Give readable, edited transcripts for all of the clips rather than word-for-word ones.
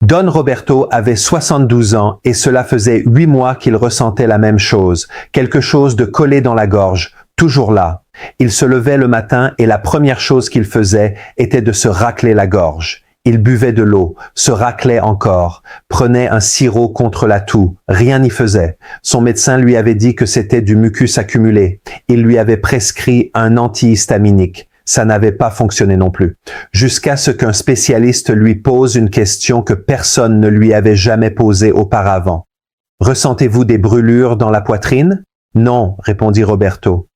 Don Roberto avait 72 ans et cela faisait 8 mois qu'il ressentait la même chose, quelque chose de collé dans la gorge, toujours là. Il se levait le matin et la première chose qu'il faisait était de se racler la gorge. Il buvait de l'eau, se raclait encore, prenait un sirop contre la toux, rien n'y faisait. Son médecin lui avait dit que c'était du mucus accumulé. Il lui avait prescrit un antihistaminique. Ça n'avait pas fonctionné non plus. Jusqu'à ce qu'un spécialiste lui pose une question que personne ne lui avait jamais posée auparavant. « Ressentez-vous des brûlures dans la poitrine ?»« Non, répondit Roberto. »«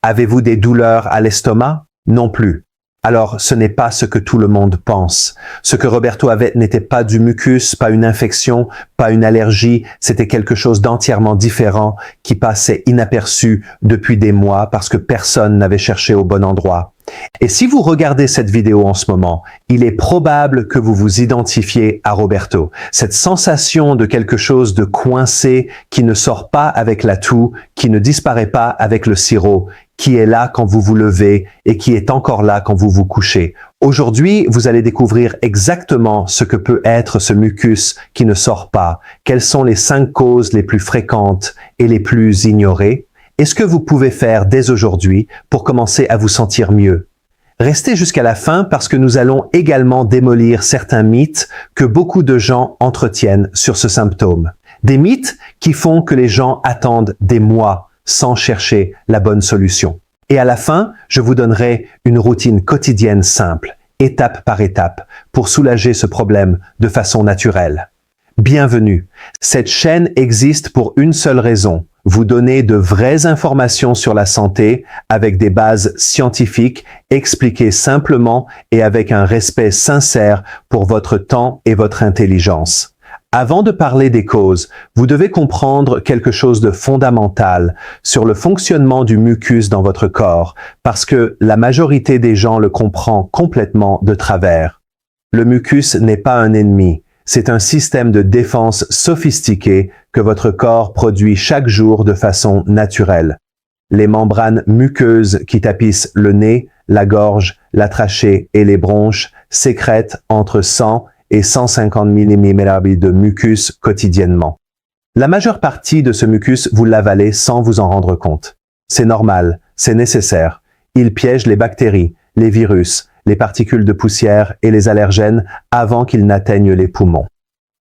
Avez-vous des douleurs à l'estomac ?»« Non plus. » Alors, ce n'est pas ce que tout le monde pense. Ce que Roberto avait n'était pas du mucus, pas une infection, pas une allergie, c'était quelque chose d'entièrement différent qui passait inaperçu depuis des mois parce que personne n'avait cherché au bon endroit. Et si vous regardez cette vidéo en ce moment, il est probable que vous vous identifiez à Roberto. Cette sensation de quelque chose de coincé qui ne sort pas avec la toux, qui ne disparaît pas avec le sirop, qui est là quand vous vous levez et qui est encore là quand vous vous couchez. Aujourd'hui, vous allez découvrir exactement ce que peut être ce mucus qui ne sort pas, quelles sont les 5 causes les plus fréquentes et les plus ignorées, et ce que vous pouvez faire dès aujourd'hui pour commencer à vous sentir mieux. Restez jusqu'à la fin parce que nous allons également démolir certains mythes que beaucoup de gens entretiennent sur ce symptôme. Des mythes qui font que les gens attendent des mois sans chercher la bonne solution. Et à la fin, je vous donnerai une routine quotidienne simple, étape par étape, pour soulager ce problème de façon naturelle. Bienvenue. Cette chaîne existe pour une seule raison, vous donner de vraies informations sur la santé avec des bases scientifiques, expliquées simplement et avec un respect sincère pour votre temps et votre intelligence. Avant de parler des causes, vous devez comprendre quelque chose de fondamental sur le fonctionnement du mucus dans votre corps, parce que la majorité des gens le comprend complètement de travers. Le mucus n'est pas un ennemi, c'est un système de défense sophistiqué que votre corps produit chaque jour de façon naturelle. Les membranes muqueuses qui tapissent le nez, la gorge, la trachée et les bronches sécrètent entre 100 et 150 mmHg de mucus quotidiennement. La majeure partie de ce mucus, vous l'avalez sans vous en rendre compte. C'est normal, c'est nécessaire. Il piège les bactéries, les virus, les particules de poussière et les allergènes avant qu'ils n'atteignent les poumons.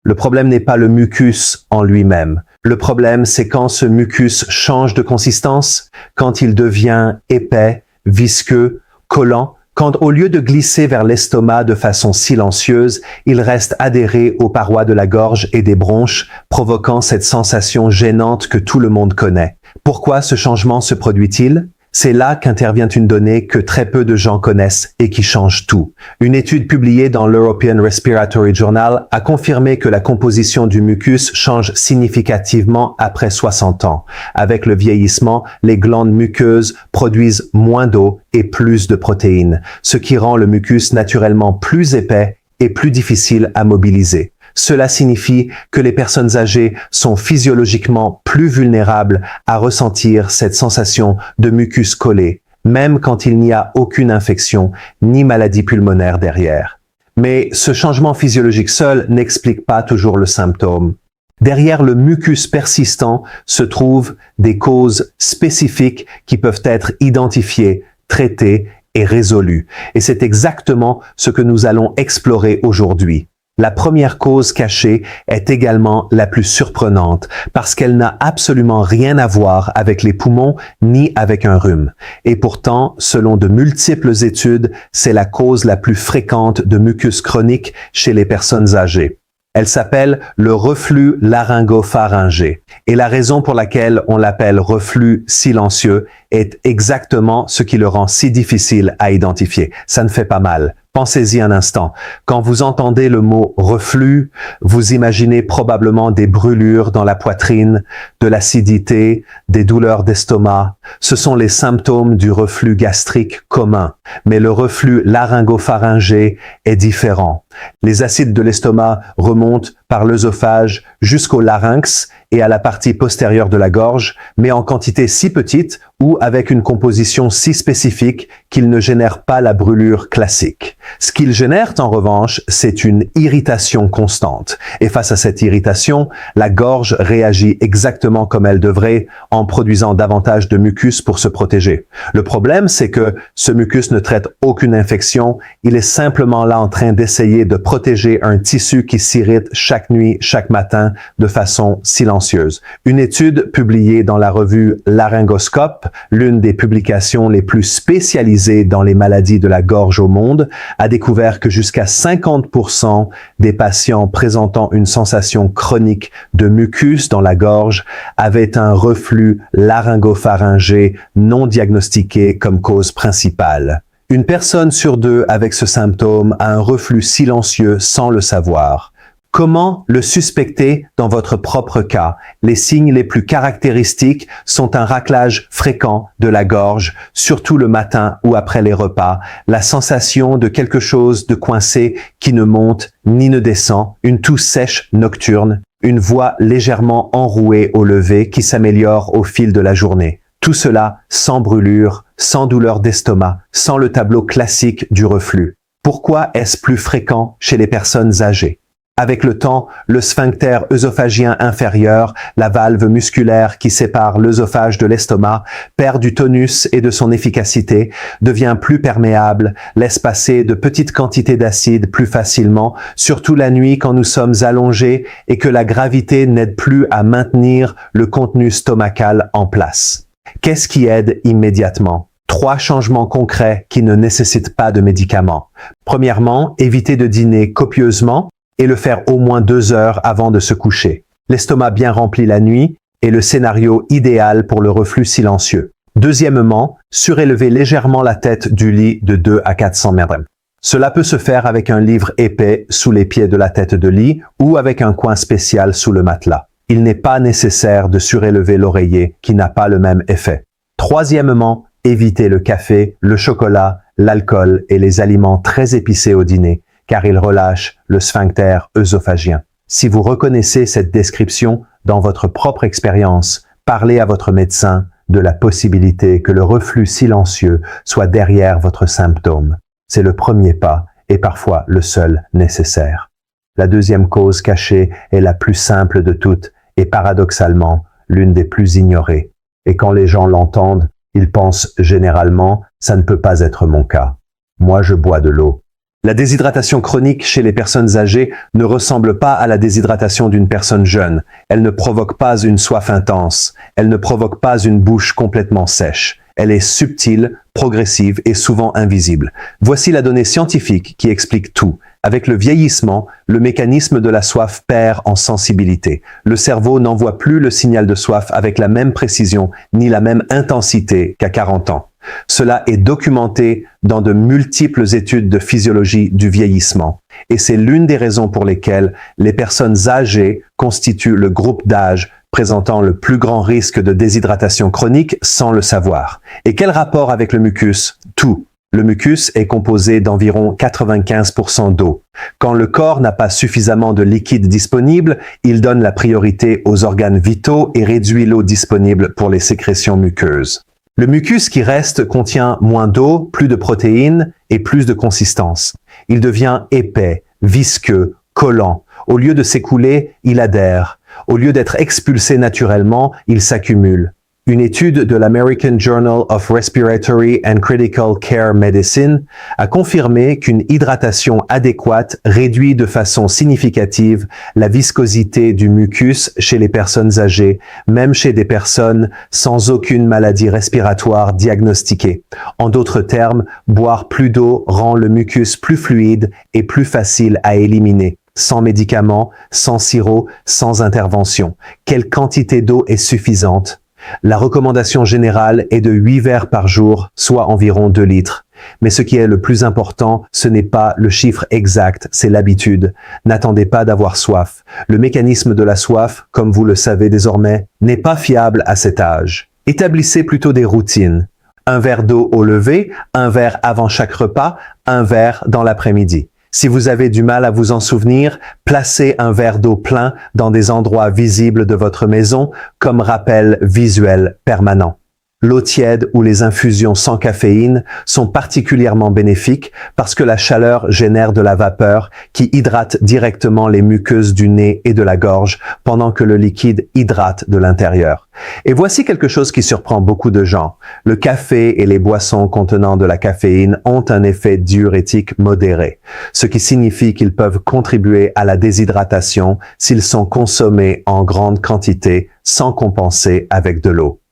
Le problème n'est pas le mucus en lui-même. Le problème, c'est quand ce mucus change de consistance, quand il devient épais, visqueux, collant, quand au lieu de glisser vers l'estomac de façon silencieuse, il reste adhéré aux parois de la gorge et des bronches, provoquant cette sensation gênante que tout le monde connaît. Pourquoi ce changement se produit-il ? C'est là qu'intervient une donnée que très peu de gens connaissent et qui change tout. Une étude publiée dans l'European Respiratory Journal a confirmé que la composition du mucus change significativement après 60 ans. Avec le vieillissement, les glandes muqueuses produisent moins d'eau et plus de protéines, ce qui rend le mucus naturellement plus épais et plus difficile à mobiliser. Cela signifie que les personnes âgées sont physiologiquement plus vulnérables à ressentir cette sensation de mucus collé, même quand il n'y a aucune infection ni maladie pulmonaire derrière. Mais ce changement physiologique seul n'explique pas toujours le symptôme. Derrière le mucus persistant se trouvent des causes spécifiques qui peuvent être identifiées, traitées et résolues. Et c'est exactement ce que nous allons explorer aujourd'hui. La première cause cachée est également la plus surprenante parce qu'elle n'a absolument rien à voir avec les poumons ni avec un rhume. Et pourtant, selon de multiples études, c'est la cause la plus fréquente de mucus chronique chez les personnes âgées. Elle s'appelle le reflux laryngopharyngé. Et la raison pour laquelle on l'appelle reflux silencieux est exactement ce qui le rend si difficile à identifier. Ça ne fait pas mal. Pensez-y un instant. Quand vous entendez le mot reflux, vous imaginez probablement des brûlures dans la poitrine, de l'acidité, des douleurs d'estomac. Ce sont les symptômes du reflux gastrique commun. Mais le reflux laryngopharyngé est différent. Les acides de l'estomac remontent par l'œsophage jusqu'au larynx et à la partie postérieure de la gorge, mais en quantité si petite ou avec une composition si spécifique qu'il ne génère pas la brûlure classique. Ce qu'il génère, en revanche, c'est une irritation constante. Et face à cette irritation, la gorge réagit exactement comme elle devrait en produisant davantage de mucus pour se protéger. Le problème, c'est que ce mucus ne traite aucune infection, il est simplement là en train d'essayer de protéger un tissu qui s'irrite chaque nuit, chaque matin, de façon silencieuse. Une étude publiée dans la revue Laryngoscope, l'une des publications les plus spécialisées dans les maladies de la gorge au monde, a découvert que jusqu'à 50% des patients présentant une sensation chronique de mucus dans la gorge avaient un reflux laryngopharyngé non diagnostiqué comme cause principale. Une personne sur deux avec ce symptôme a un reflux silencieux sans le savoir. Comment le suspecter dans votre propre cas? Les signes les plus caractéristiques sont un raclage fréquent de la gorge, surtout le matin ou après les repas, la sensation de quelque chose de coincé qui ne monte ni ne descend, une toux sèche nocturne, une voix légèrement enrouée au lever qui s'améliore au fil de la journée. Tout cela sans brûlure, sans douleur d'estomac, sans le tableau classique du reflux. Pourquoi est-ce plus fréquent chez les personnes âgées? Avec le temps, le sphincter œsophagien inférieur, la valve musculaire qui sépare l'œsophage de l'estomac, perd du tonus et de son efficacité, devient plus perméable, laisse passer de petites quantités d'acide plus facilement, surtout la nuit quand nous sommes allongés et que la gravité n'aide plus à maintenir le contenu stomacal en place. Qu'est-ce qui aide immédiatement? 3 changements concrets qui ne nécessitent pas de médicaments. Premièrement, éviter de dîner copieusement et le faire au moins 2 heures avant de se coucher. L'estomac bien rempli la nuit est le scénario idéal pour le reflux silencieux. Deuxièmement, surélever légèrement la tête du lit de 2 à 400 mètres. Cela peut se faire avec un livre épais sous les pieds de la tête de lit ou avec un coin spécial sous le matelas. Il n'est pas nécessaire de surélever l'oreiller qui n'a pas le même effet. Troisièmement, éviter le café, le chocolat, l'alcool et les aliments très épicés au dîner, car ils relâchent le sphincter œsophagien. Si vous reconnaissez cette description dans votre propre expérience, parlez à votre médecin de la possibilité que le reflux silencieux soit derrière votre symptôme. C'est le premier pas et parfois le seul nécessaire. La deuxième cause cachée est la plus simple de toutes et paradoxalement l'une des plus ignorées. Et quand les gens l'entendent, ils pensent généralement « ça ne peut pas être mon cas. Moi je bois de l'eau ». La déshydratation chronique chez les personnes âgées ne ressemble pas à la déshydratation d'une personne jeune. Elle ne provoque pas une soif intense. Elle ne provoque pas une bouche complètement sèche. Elle est subtile, progressive et souvent invisible. Voici la donnée scientifique qui explique tout. Avec le vieillissement, le mécanisme de la soif perd en sensibilité. Le cerveau n'envoie plus le signal de soif avec la même précision ni la même intensité qu'à 40 ans. Cela est documenté dans de multiples études de physiologie du vieillissement. Et c'est l'une des raisons pour lesquelles les personnes âgées constituent le groupe d'âge présentant le plus grand risque de déshydratation chronique sans le savoir. Et quel rapport avec le mucus? Tout. Le mucus est composé d'environ 95% d'eau. Quand le corps n'a pas suffisamment de liquide disponible, il donne la priorité aux organes vitaux et réduit l'eau disponible pour les sécrétions muqueuses. Le mucus qui reste contient moins d'eau, plus de protéines et plus de consistance. Il devient épais, visqueux, collant. Au lieu de s'écouler, il adhère. Au lieu d'être expulsé naturellement, il s'accumule. Une étude de l'American Journal of Respiratory and Critical Care Medicine a confirmé qu'une hydratation adéquate réduit de façon significative la viscosité du mucus chez les personnes âgées, même chez des personnes sans aucune maladie respiratoire diagnostiquée. En d'autres termes, boire plus d'eau rend le mucus plus fluide et plus facile à éliminer. Sans médicaments, sans sirop, sans intervention. Quelle quantité d'eau est suffisante? La recommandation générale est de 8 verres par jour, soit environ 2 litres. Mais ce qui est le plus important, ce n'est pas le chiffre exact, c'est l'habitude. N'attendez pas d'avoir soif. Le mécanisme de la soif, comme vous le savez désormais, n'est pas fiable à cet âge. Établissez plutôt des routines. 1 verre d'eau au lever, 1 verre avant chaque repas, 1 verre dans l'après-midi. Si vous avez du mal à vous en souvenir, placez un verre d'eau plein dans des endroits visibles de votre maison comme rappel visuel permanent. L'eau tiède ou les infusions sans caféine sont particulièrement bénéfiques parce que la chaleur génère de la vapeur qui hydrate directement les muqueuses du nez et de la gorge pendant que le liquide hydrate de l'intérieur. Et voici quelque chose qui surprend beaucoup de gens. Le café et les boissons contenant de la caféine ont un effet diurétique modéré, ce qui signifie qu'ils peuvent contribuer à la déshydratation s'ils sont consommés en grande quantité sans compenser avec de l'eau.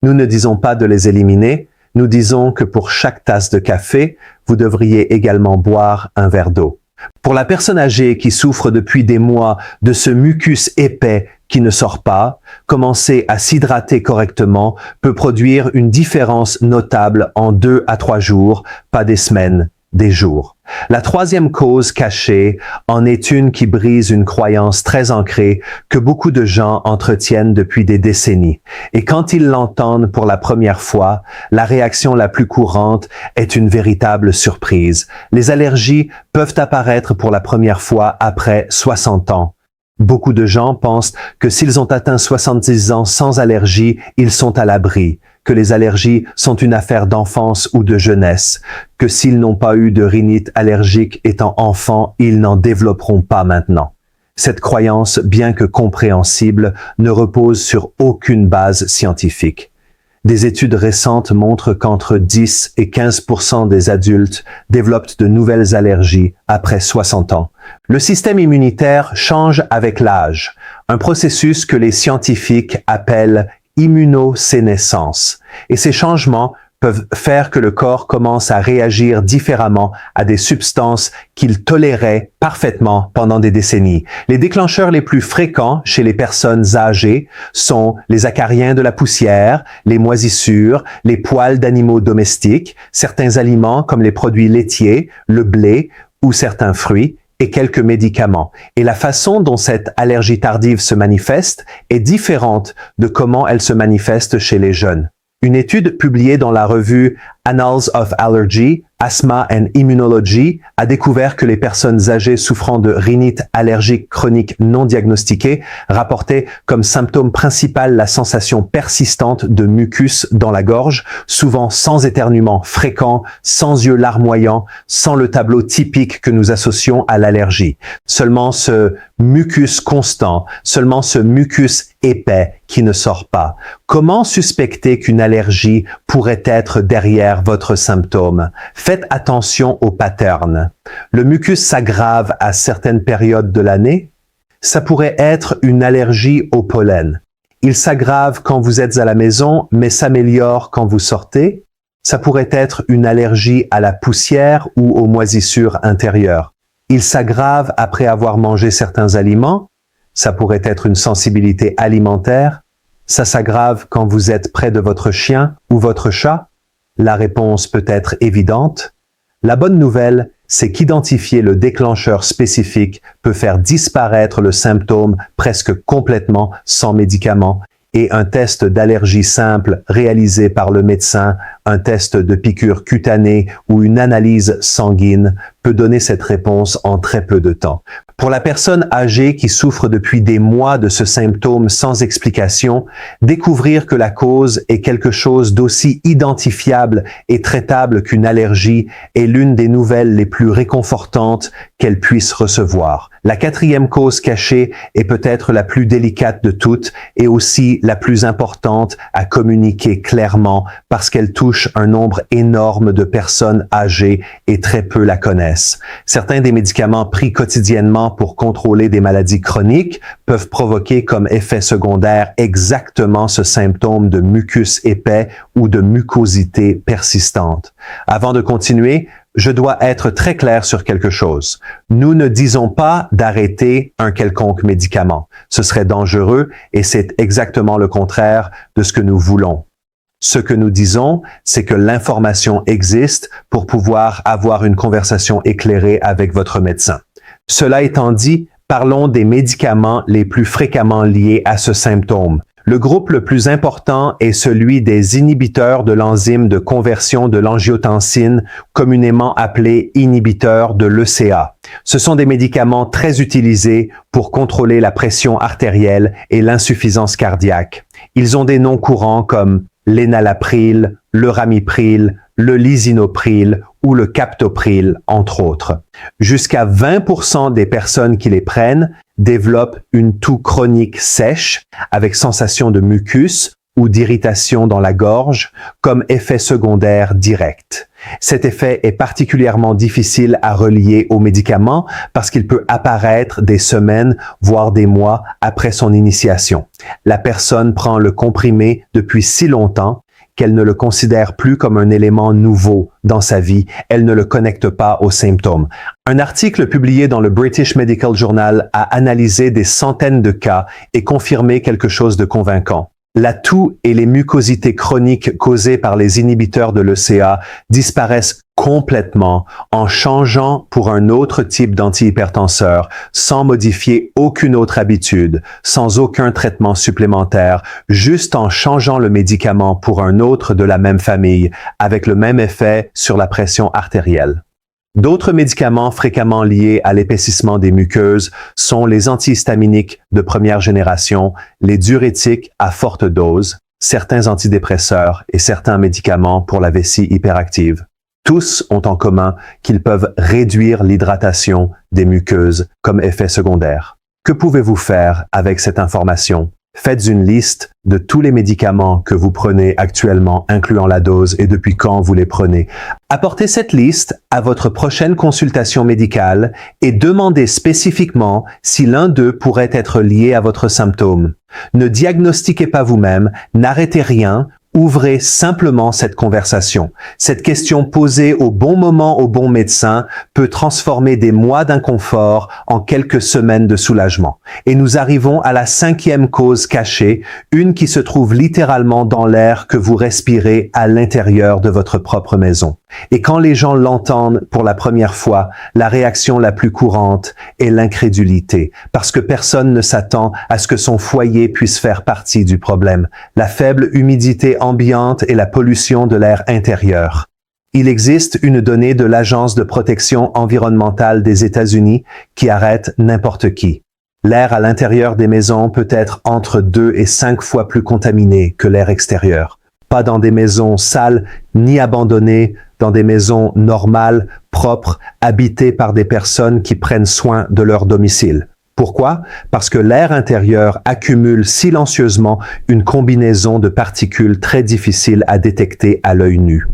Nous ne disons pas de les éliminer, nous disons que pour chaque tasse de café, vous devriez également boire un verre d'eau. Pour la personne âgée qui souffre depuis des mois de ce mucus épais qui ne sort pas, commencer à s'hydrater correctement peut produire une différence notable en 2 à 3 jours, pas des semaines, des jours. La troisième cause cachée en est une qui brise une croyance très ancrée que beaucoup de gens entretiennent depuis des décennies. Et quand ils l'entendent pour la première fois, la réaction la plus courante est une véritable surprise. Les allergies peuvent apparaître pour la première fois après 60 ans. Beaucoup de gens pensent que s'ils ont atteint 70 ans sans allergie, ils sont à l'abri, que les allergies sont une affaire d'enfance ou de jeunesse, que s'ils n'ont pas eu de rhinite allergique étant enfants, ils n'en développeront pas maintenant. Cette croyance, bien que compréhensible, ne repose sur aucune base scientifique. Des études récentes montrent qu'entre 10 et 15% des adultes développent de nouvelles allergies après 60 ans. Le système immunitaire change avec l'âge, un processus que les scientifiques appellent immunosénescence. Et ces changements peuvent faire que le corps commence à réagir différemment à des substances qu'il tolérait parfaitement pendant des décennies. Les déclencheurs les plus fréquents chez les personnes âgées sont les acariens de la poussière, les moisissures, les poils d'animaux domestiques, certains aliments comme les produits laitiers, le blé ou certains fruits, et quelques médicaments. Et la façon dont cette allergie tardive se manifeste est différente de comment elle se manifeste chez les jeunes. Une étude publiée dans la revue Annals of Allergy, Asthma and Immunology a découvert que les personnes âgées souffrant de rhinite allergique chronique non diagnostiquée rapportaient comme symptôme principal la sensation persistante de mucus dans la gorge, souvent sans éternuement fréquent, sans yeux larmoyants, sans le tableau typique que nous associons à l'allergie. Seulement ce mucus constant, seulement ce mucus épais qui ne sort pas. Comment suspecter qu'une allergie pourrait être derrière votre symptôme? Faites attention aux patterns. Le mucus s'aggrave à certaines périodes de l'année. Ça pourrait être une allergie au pollen. Il s'aggrave quand vous êtes à la maison, mais s'améliore quand vous sortez. Ça pourrait être une allergie à la poussière ou aux moisissures intérieures. Il s'aggrave après avoir mangé certains aliments. Ça pourrait être une sensibilité alimentaire. Ça s'aggrave quand vous êtes près de votre chien ou votre chat. La réponse peut être évidente. La bonne nouvelle, c'est qu'identifier le déclencheur spécifique peut faire disparaître le symptôme presque complètement sans médicaments et un test d'allergie simple réalisé par le médecin, un test de piqûre cutanée ou une analyse sanguine peut donner cette réponse en très peu de temps. Pour la personne âgée qui souffre depuis des mois de ce symptôme sans explication, découvrir que la cause est quelque chose d'aussi identifiable et traitable qu'une allergie est l'une des nouvelles les plus réconfortantes qu'elle puisse recevoir. La quatrième cause cachée est peut-être la plus délicate de toutes et aussi la plus importante à communiquer clairement parce qu'elle touche un nombre énorme de personnes âgées et très peu la connaissent. Certains des médicaments pris quotidiennement pour contrôler des maladies chroniques peuvent provoquer comme effet secondaire exactement ce symptôme de mucus épais ou de mucosité persistante. Avant de continuer, je dois être très clair sur quelque chose. Nous ne disons pas d'arrêter un quelconque médicament. Ce serait dangereux et c'est exactement le contraire de ce que nous voulons. Ce que nous disons, c'est que l'information existe pour pouvoir avoir une conversation éclairée avec votre médecin. Cela étant dit, parlons des médicaments les plus fréquemment liés à ce symptôme. Le groupe le plus important est celui des inhibiteurs de l'enzyme de conversion de l'angiotensine, communément appelés inhibiteurs de l'ECA. Ce sont des médicaments très utilisés pour contrôler la pression artérielle et l'insuffisance cardiaque. Ils ont des noms courants comme l'énalapril, le ramipril, le lisinopril ou le captopril, entre autres. Jusqu'à 20% des personnes qui les prennent développent une toux chronique sèche avec sensation de mucus ou d'irritation dans la gorge comme effet secondaire direct. Cet effet est particulièrement difficile à relier aux médicaments parce qu'il peut apparaître des semaines, voire des mois après son initiation. La personne prend le comprimé depuis si longtemps qu'elle ne le considère plus comme un élément nouveau dans sa vie, elle ne le connecte pas aux symptômes. Un article publié dans le British Medical Journal a analysé des centaines de cas et confirmé quelque chose de convaincant. La toux et les mucosités chroniques causées par les inhibiteurs de l'ECA disparaissent complètement en changeant pour un autre type d'antihypertenseur, sans modifier aucune autre habitude, sans aucun traitement supplémentaire, juste en changeant le médicament pour un autre de la même famille, avec le même effet sur la pression artérielle. D'autres médicaments fréquemment liés à l'épaississement des muqueuses sont les antihistaminiques de première génération, les diurétiques à forte dose, certains antidépresseurs et certains médicaments pour la vessie hyperactive. Tous ont en commun qu'ils peuvent réduire l'hydratation des muqueuses comme effet secondaire. Que pouvez-vous faire avec cette information? Faites une liste de tous les médicaments que vous prenez actuellement, incluant la dose et depuis quand vous les prenez. Apportez cette liste à votre prochaine consultation médicale et demandez spécifiquement si l'un d'eux pourrait être lié à votre symptôme. Ne diagnostiquez pas vous-même, n'arrêtez rien. Ouvrez simplement cette conversation. Cette question posée au bon moment au bon médecin peut transformer des mois d'inconfort en quelques semaines de soulagement. Et nous arrivons à la 5e cause cachée, une qui se trouve littéralement dans l'air que vous respirez à l'intérieur de votre propre maison. Et quand les gens l'entendent pour la première fois, la réaction la plus courante est l'incrédulité, parce que personne ne s'attend à ce que son foyer puisse faire partie du problème. La faible humidité ambiante et la pollution de l'air intérieur. Il existe une donnée de l'Agence de protection environnementale des États-Unis qui arrête n'importe qui. L'air à l'intérieur des maisons peut être entre 2 et 5 fois plus contaminé que l'air extérieur. Pas dans des maisons sales ni abandonnées, dans des maisons normales, propres, habitées par des personnes qui prennent soin de leur domicile. Pourquoi? Parce que l'air intérieur accumule silencieusement une combinaison de particules très difficiles à détecter à l'œil nu.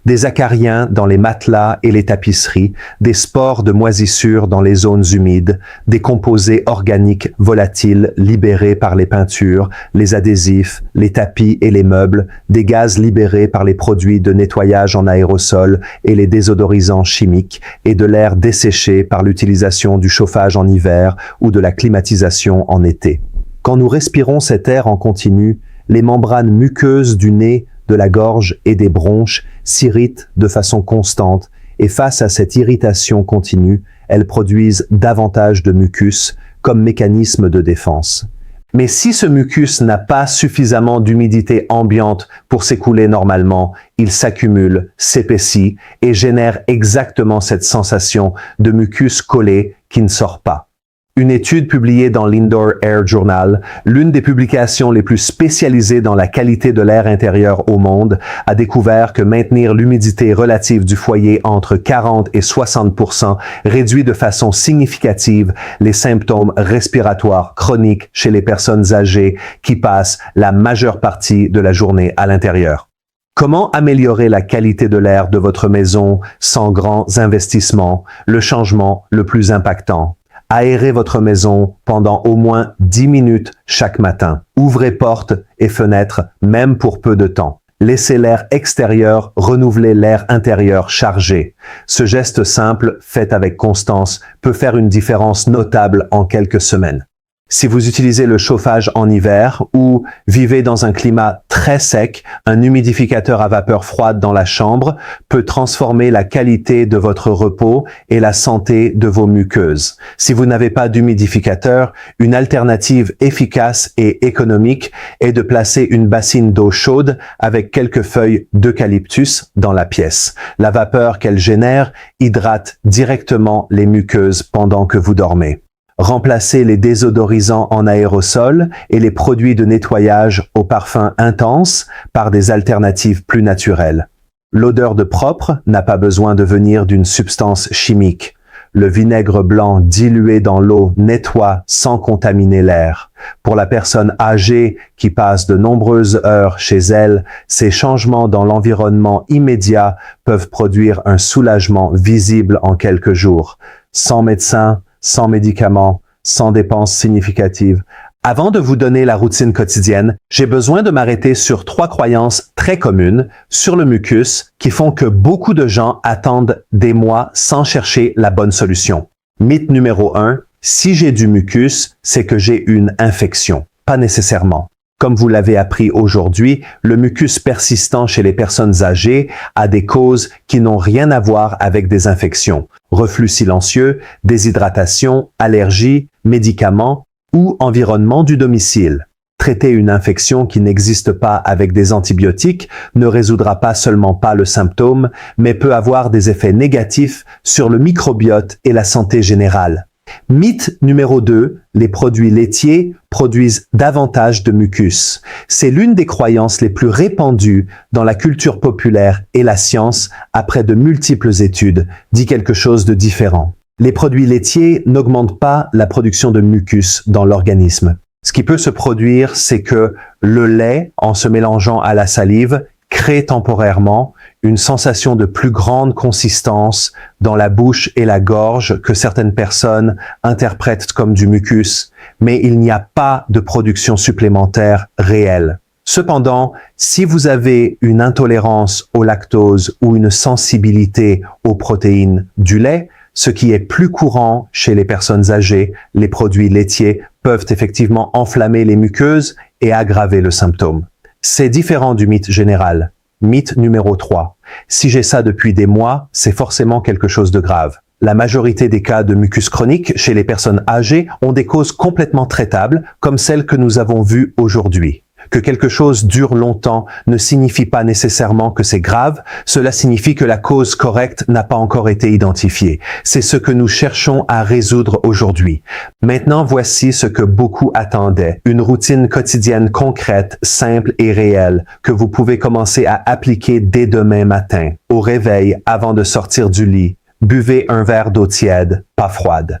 Des acariens dans les matelas et les tapisseries, des spores de moisissure dans les zones humides, des composés organiques volatiles libérés par les peintures, les adhésifs, les tapis et les meubles, des gaz libérés par les produits de nettoyage en aérosol et les désodorisants chimiques, et de l'air desséché par l'utilisation du chauffage en hiver ou de la climatisation en été. Quand nous respirons cet air en continu, les membranes muqueuses du nez, de la gorge et des bronches s'irritent de façon constante et face à cette irritation continue, elles produisent davantage de mucus comme mécanisme de défense. Mais si ce mucus n'a pas suffisamment d'humidité ambiante pour s'écouler normalement, il s'accumule, s'épaissit et génère exactement cette sensation de mucus collé qui ne sort pas. Une étude publiée dans l'Indoor Air Journal, l'une des publications les plus spécialisées dans la qualité de l'air intérieur au monde, a découvert que maintenir l'humidité relative du foyer entre 40 et 60% réduit de façon significative les symptômes respiratoires chroniques chez les personnes âgées qui passent la majeure partie de la journée à l'intérieur. Comment améliorer la qualité de l'air de votre maison sans grands investissements? Le changement le plus impactant. Aérez votre maison pendant au moins 10 minutes chaque matin. Ouvrez portes et fenêtres, même pour peu de temps. Laissez l'air extérieur renouveler l'air intérieur chargé. Ce geste simple, fait avec constance, peut faire une différence notable en quelques semaines. Si vous utilisez le chauffage en hiver ou vivez dans un climat très sec, un humidificateur à vapeur froide dans la chambre peut transformer la qualité de votre repos et la santé de vos muqueuses. Si vous n'avez pas d'humidificateur, une alternative efficace et économique est de placer une bassine d'eau chaude avec quelques feuilles d'eucalyptus dans la pièce. La vapeur qu'elle génère hydrate directement les muqueuses pendant que vous dormez. Remplacez les désodorisants en aérosol et les produits de nettoyage au parfum intense par des alternatives plus naturelles. L'odeur de propre n'a pas besoin de venir d'une substance chimique. Le vinaigre blanc dilué dans l'eau nettoie sans contaminer l'air. Pour la personne âgée qui passe de nombreuses heures chez elle, ces changements dans l'environnement immédiat peuvent produire un soulagement visible en quelques jours, sans médecin, sans médicaments, sans dépenses significatives. Avant de vous donner la routine quotidienne, j'ai besoin de m'arrêter sur 3 croyances très communes sur le mucus qui font que beaucoup de gens attendent des mois sans chercher la bonne solution. Mythe numéro 1, si j'ai du mucus, c'est que j'ai une infection. Pas nécessairement. Comme vous l'avez appris aujourd'hui, le mucus persistant chez les personnes âgées a des causes qui n'ont rien à voir avec des infections. Reflux silencieux, déshydratation, allergies, médicaments ou environnement du domicile. Traiter une infection qui n'existe pas avec des antibiotiques ne résoudra pas seulement pas le symptôme, mais peut avoir des effets négatifs sur le microbiote et la santé générale. Mythe numéro 2, les produits laitiers produisent davantage de mucus. C'est l'une des croyances les plus répandues dans la culture populaire et la science après de multiples études, dit quelque chose de différent. Les produits laitiers n'augmentent pas la production de mucus dans l'organisme. Ce qui peut se produire, c'est que le lait, en se mélangeant à la salive, crée temporairement une sensation de plus grande consistance dans la bouche et la gorge que certaines personnes interprètent comme du mucus, mais il n'y a pas de production supplémentaire réelle. Cependant, si vous avez une intolérance au lactose ou une sensibilité aux protéines du lait, ce qui est plus courant chez les personnes âgées, les produits laitiers peuvent effectivement enflammer les muqueuses et aggraver le symptôme. C'est différent du mythe général. Mythe numéro 3. Si j'ai ça depuis des mois, c'est forcément quelque chose de grave. La majorité des cas de mucus chronique chez les personnes âgées ont des causes complètement traitables, comme celles que nous avons vues aujourd'hui. Que quelque chose dure longtemps ne signifie pas nécessairement que c'est grave, cela signifie que la cause correcte n'a pas encore été identifiée. C'est ce que nous cherchons à résoudre aujourd'hui. Maintenant, voici ce que beaucoup attendaient. Une routine quotidienne concrète, simple et réelle, que vous pouvez commencer à appliquer dès demain matin. Au réveil, avant de sortir du lit, buvez un verre d'eau tiède, pas froide.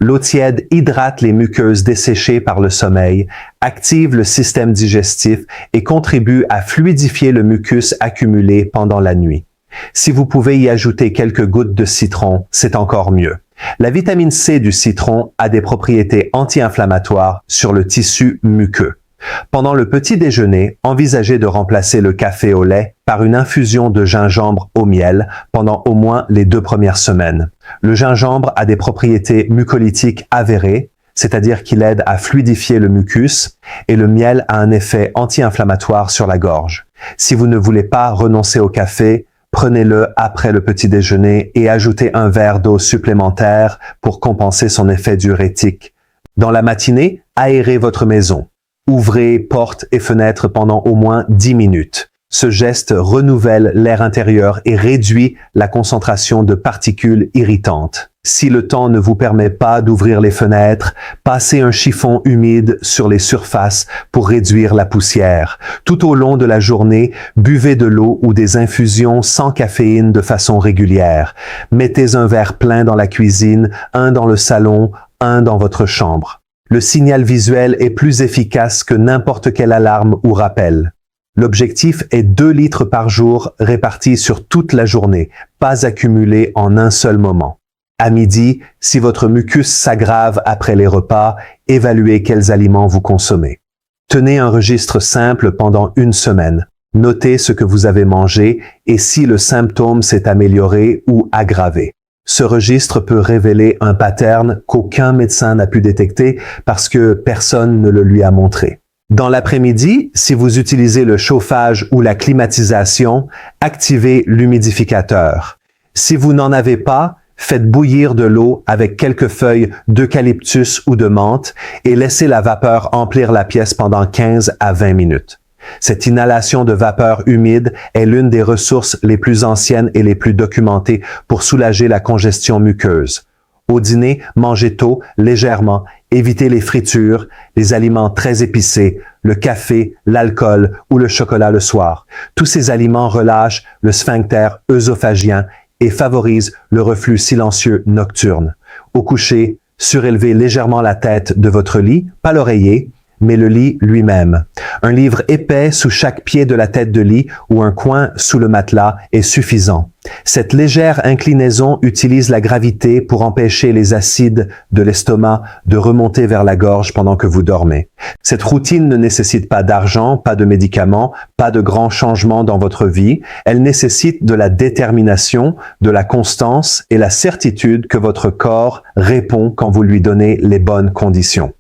L'eau tiède hydrate les muqueuses desséchées par le sommeil, active le système digestif et contribue à fluidifier le mucus accumulé pendant la nuit. Si vous pouvez y ajouter quelques gouttes de citron, c'est encore mieux. La vitamine C du citron a des propriétés anti-inflammatoires sur le tissu muqueux. Pendant le petit déjeuner, envisagez de remplacer le café au lait par une infusion de gingembre au miel pendant au moins les 2 premières semaines. Le gingembre a des propriétés mucolytiques avérées, c'est-à-dire qu'il aide à fluidifier le mucus, et le miel a un effet anti-inflammatoire sur la gorge. Si vous ne voulez pas renoncer au café, prenez-le après le petit déjeuner et ajoutez un verre d'eau supplémentaire pour compenser son effet diurétique. Dans la matinée, aérez votre maison. Ouvrez portes et fenêtres pendant au moins 10 minutes. Ce geste renouvelle l'air intérieur et réduit la concentration de particules irritantes. Si le temps ne vous permet pas d'ouvrir les fenêtres, passez un chiffon humide sur les surfaces pour réduire la poussière. Tout au long de la journée, buvez de l'eau ou des infusions sans caféine de façon régulière. Mettez un verre plein dans la cuisine, un dans le salon, un dans votre chambre. Le signal visuel est plus efficace que n'importe quelle alarme ou rappel. L'objectif est 2 litres par jour répartis sur toute la journée, pas accumulés en un seul moment. À midi, si votre mucus s'aggrave après les repas, évaluez quels aliments vous consommez. Tenez un registre simple pendant 1 semaine. Notez ce que vous avez mangé et si le symptôme s'est amélioré ou aggravé. Ce registre peut révéler un pattern qu'aucun médecin n'a pu détecter parce que personne ne le lui a montré. Dans l'après-midi, si vous utilisez le chauffage ou la climatisation, activez l'humidificateur. Si vous n'en avez pas, faites bouillir de l'eau avec quelques feuilles d'eucalyptus ou de menthe et laissez la vapeur emplir la pièce pendant 15 à 20 minutes. Cette inhalation de vapeur humide est l'une des ressources les plus anciennes et les plus documentées pour soulager la congestion muqueuse. Au dîner, mangez tôt, légèrement, évitez les fritures, les aliments très épicés, le café, l'alcool ou le chocolat le soir. Tous ces aliments relâchent le sphincter œsophagien et favorisent le reflux silencieux nocturne. Au coucher, surélevez légèrement la tête de votre lit, pas l'oreiller, mais le lit lui-même. Un livre épais sous chaque pied de la tête de lit ou un coin sous le matelas est suffisant. Cette légère inclinaison utilise la gravité pour empêcher les acides de l'estomac de remonter vers la gorge pendant que vous dormez. Cette routine ne nécessite pas d'argent, pas de médicaments, pas de grands changements dans votre vie. Elle nécessite de la détermination, de la constance et la certitude que votre corps répond quand vous lui donnez les bonnes conditions.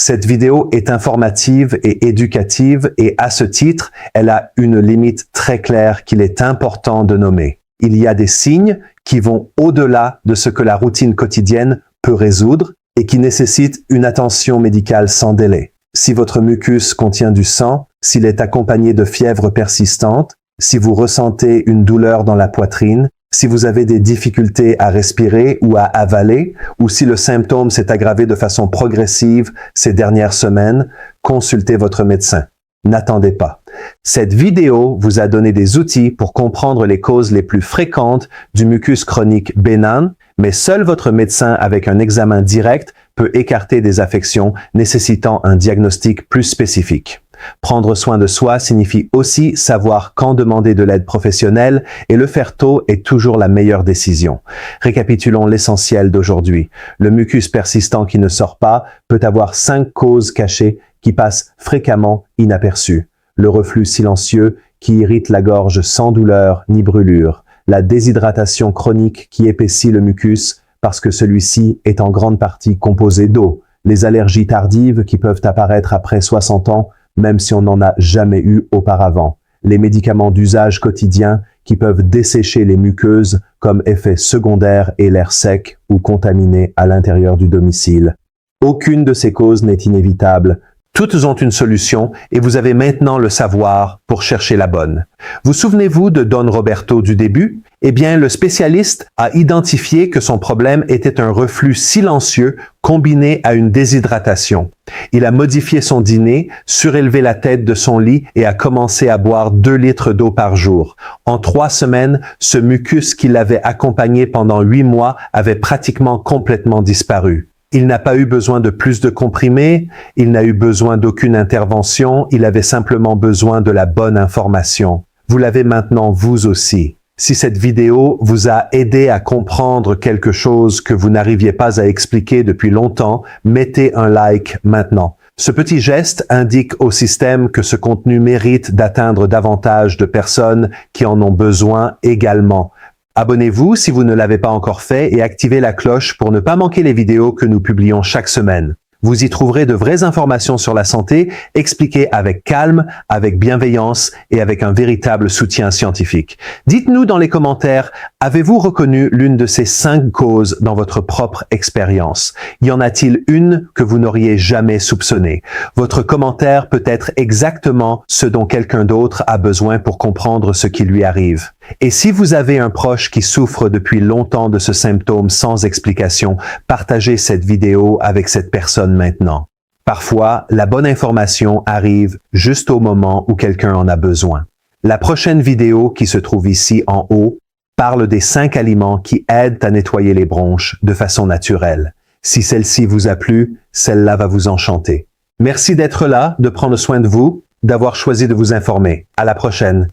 Cette vidéo est informative et éducative et à ce titre, elle a une limite très claire qu'il est important de nommer. Il y a des signes qui vont au-delà de ce que la routine quotidienne peut résoudre et qui nécessitent une attention médicale sans délai. Si votre mucus contient du sang, s'il est accompagné de fièvre persistante, si vous ressentez une douleur dans la poitrine, si vous avez des difficultés à respirer ou à avaler, ou si le symptôme s'est aggravé de façon progressive ces dernières semaines, consultez votre médecin. N'attendez pas. Cette vidéo vous a donné des outils pour comprendre les causes les plus fréquentes du mucus chronique bénin, mais seul votre médecin avec un examen direct peut écarter des affections nécessitant un diagnostic plus spécifique. Prendre soin de soi signifie aussi savoir quand demander de l'aide professionnelle et le faire tôt est toujours la meilleure décision. Récapitulons l'essentiel d'aujourd'hui. Le mucus persistant qui ne sort pas peut avoir 5 causes cachées qui passent fréquemment inaperçues. Le reflux silencieux qui irrite la gorge sans douleur ni brûlure. La déshydratation chronique qui épaissit le mucus parce que celui-ci est en grande partie composé d'eau. Les allergies tardives qui peuvent apparaître après 60 ans même si on n'en a jamais eu auparavant. Les médicaments d'usage quotidien qui peuvent dessécher les muqueuses comme effet secondaire et l'air sec ou contaminé à l'intérieur du domicile. Aucune de ces causes n'est inévitable. Toutes ont une solution et vous avez maintenant le savoir pour chercher la bonne. Vous souvenez-vous de Don Roberto du début? Eh bien, le spécialiste a identifié que son problème était un reflux silencieux combiné à une déshydratation. Il a modifié son dîner, surélevé la tête de son lit et a commencé à boire 2 litres d'eau par jour. En 3 semaines, ce mucus qui l'avait accompagné pendant 8 mois avait pratiquement complètement disparu. Il n'a pas eu besoin de plus de comprimés, il n'a eu besoin d'aucune intervention, il avait simplement besoin de la bonne information. Vous l'avez maintenant vous aussi. Si cette vidéo vous a aidé à comprendre quelque chose que vous n'arriviez pas à expliquer depuis longtemps, mettez un like maintenant. Ce petit geste indique au système que ce contenu mérite d'atteindre davantage de personnes qui en ont besoin également. Abonnez-vous si vous ne l'avez pas encore fait et activez la cloche pour ne pas manquer les vidéos que nous publions chaque semaine. Vous y trouverez de vraies informations sur la santé, expliquées avec calme, avec bienveillance et avec un véritable soutien scientifique. Dites-nous dans les commentaires, avez-vous reconnu l'une de ces 5 causes dans votre propre expérience? Y en a-t-il une que vous n'auriez jamais soupçonnée? Votre commentaire peut être exactement ce dont quelqu'un d'autre a besoin pour comprendre ce qui lui arrive. Et si vous avez un proche qui souffre depuis longtemps de ce symptôme sans explication, partagez cette vidéo avec cette personne maintenant. Parfois, la bonne information arrive juste au moment où quelqu'un en a besoin. La prochaine vidéo qui se trouve ici en haut parle des 5 aliments qui aident à nettoyer les bronches de façon naturelle. Si celle-ci vous a plu, celle-là va vous enchanter. Merci d'être là, de prendre soin de vous, d'avoir choisi de vous informer. À la prochaine.